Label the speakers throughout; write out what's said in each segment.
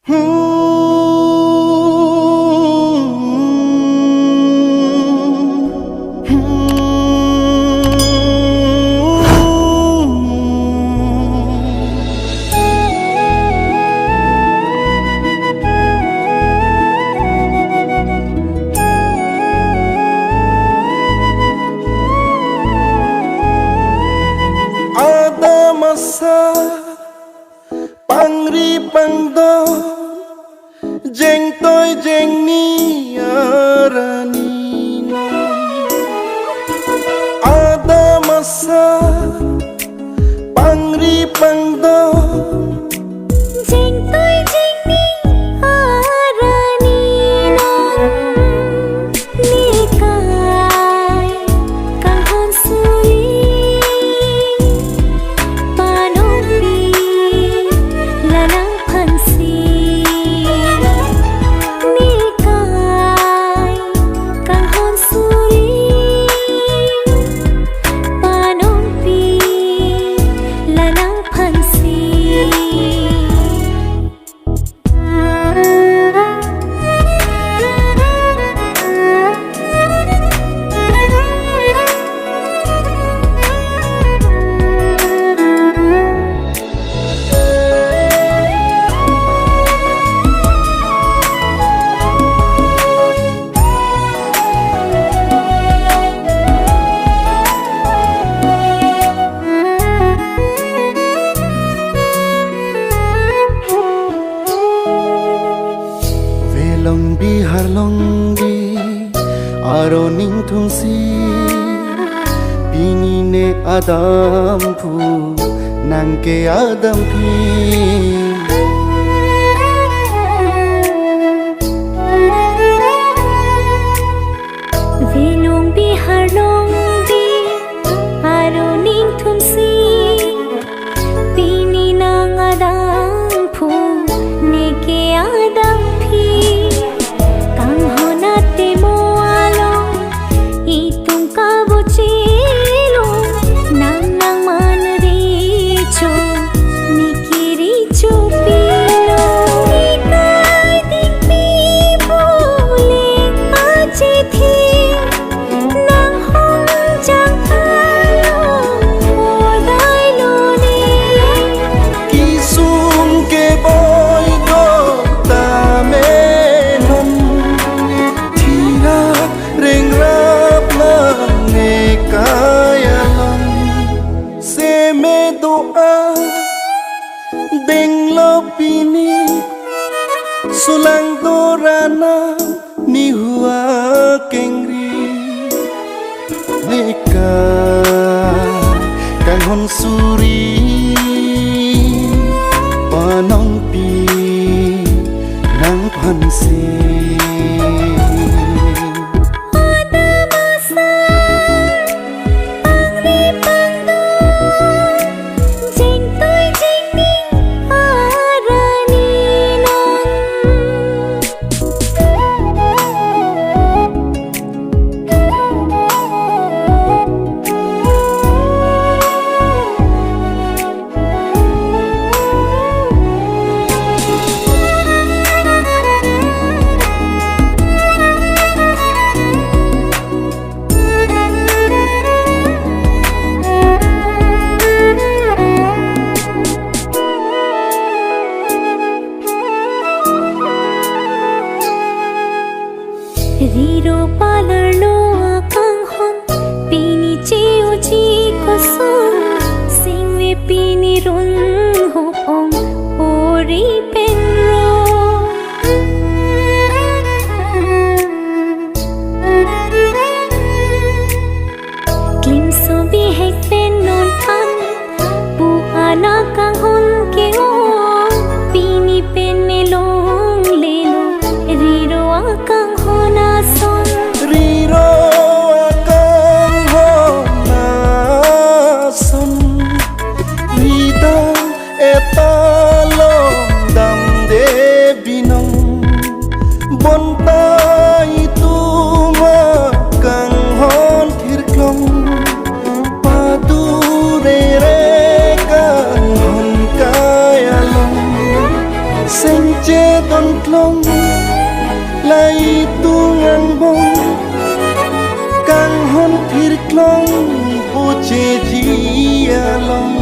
Speaker 1: Ada masa pangri pangdo jeng toy jeng ni arani. Ada masa pangri pangdo
Speaker 2: jeng toy jeng ni arani nikai kahon suli panopi lanang pansi nikai kahon suli panopi lanang pansi.
Speaker 1: Long bi har long bi aro ning thungsi bini ne adam phu nang ke adam phi.
Speaker 2: Velong bihar long bi aro ning thumsi pini nang adam phu neke adam phi kang honate mo along itung ka bochilo nang nang man richo nikiri chupilo nikai ding pi bole ache thi nang hong jang alo odai lo ni
Speaker 1: Kisum ke boy go ta me non thira reng rap na ne kaya long se me doa deng lo pini sulang dorana ni hua kengri neka kang hon suri panong pi nang pansi.
Speaker 2: ada masa pangri pangdo jeng toy jeng ning arani Riro palar lo akang hon pini cheo chi koson singwe pini run ho ong ori penro klim so bi hek pen non pan pu ana kang hon ke o pini pen ne long le lo riro akang hona son
Speaker 1: Riro akang hona son rida etalong dam de binong bonta itu makang hon thirklong padu re kang hon kaya long senche don klong lai tu ngang bong kang hon thir klong po che ji along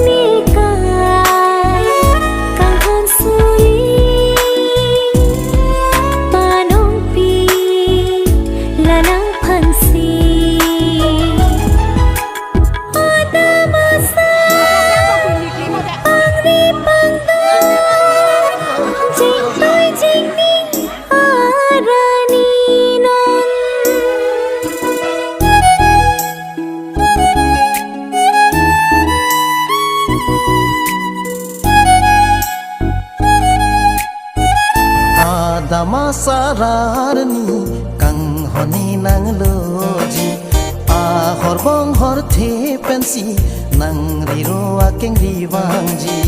Speaker 2: Nikai kang hon sui Manong pi lanang pansi Ada masa Pangri pangdon Jing toy jing ning arani non
Speaker 3: Adama sararni kang honi nang loji ahor bong hor the pensi nang riro akeng riwangji